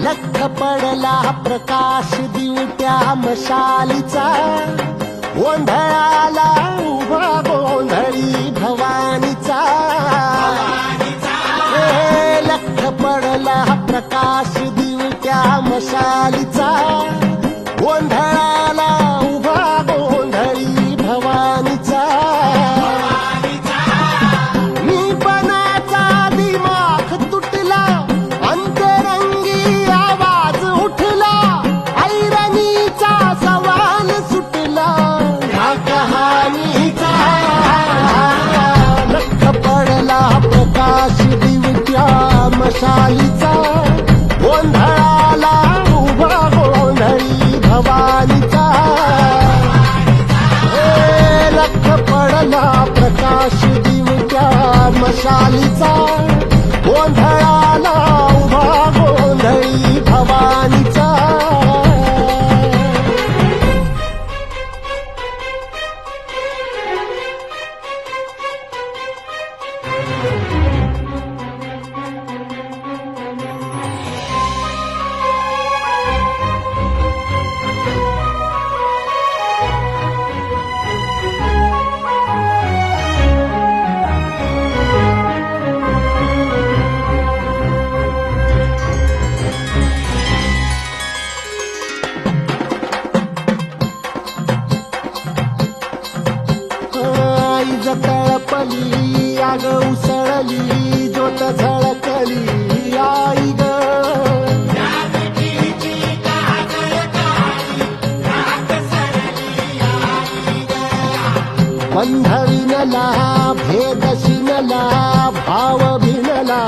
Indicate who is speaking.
Speaker 1: लख पडला प्रकाश दिवट्या मशालीचा, गोंधळाला उभा गोंधळी भवानीचा. लख पडला प्रकाश दिवट्या मशालीचा, गोंधळाला उभा गोंधळी भवानीचा. मी पणाचा दिमाग तुटला, अंतरंगी आवाज उठला, ऐरणीचा सवाल सुटला ह्या कहाणीचा. लख पडला प्रकाश दिवट्या मशालीचा, गोंधळाला उभा गोंधळी भवानीचा. लख पडला प्रकाश दिवट्या मशालीचा, गोंधळाला उभा गोंधळी भवानीचा. आईज तळपली, आग उसळली, ज्योत झळकली आई ग. बंध विणला, भेद शिनला, भाव भिनला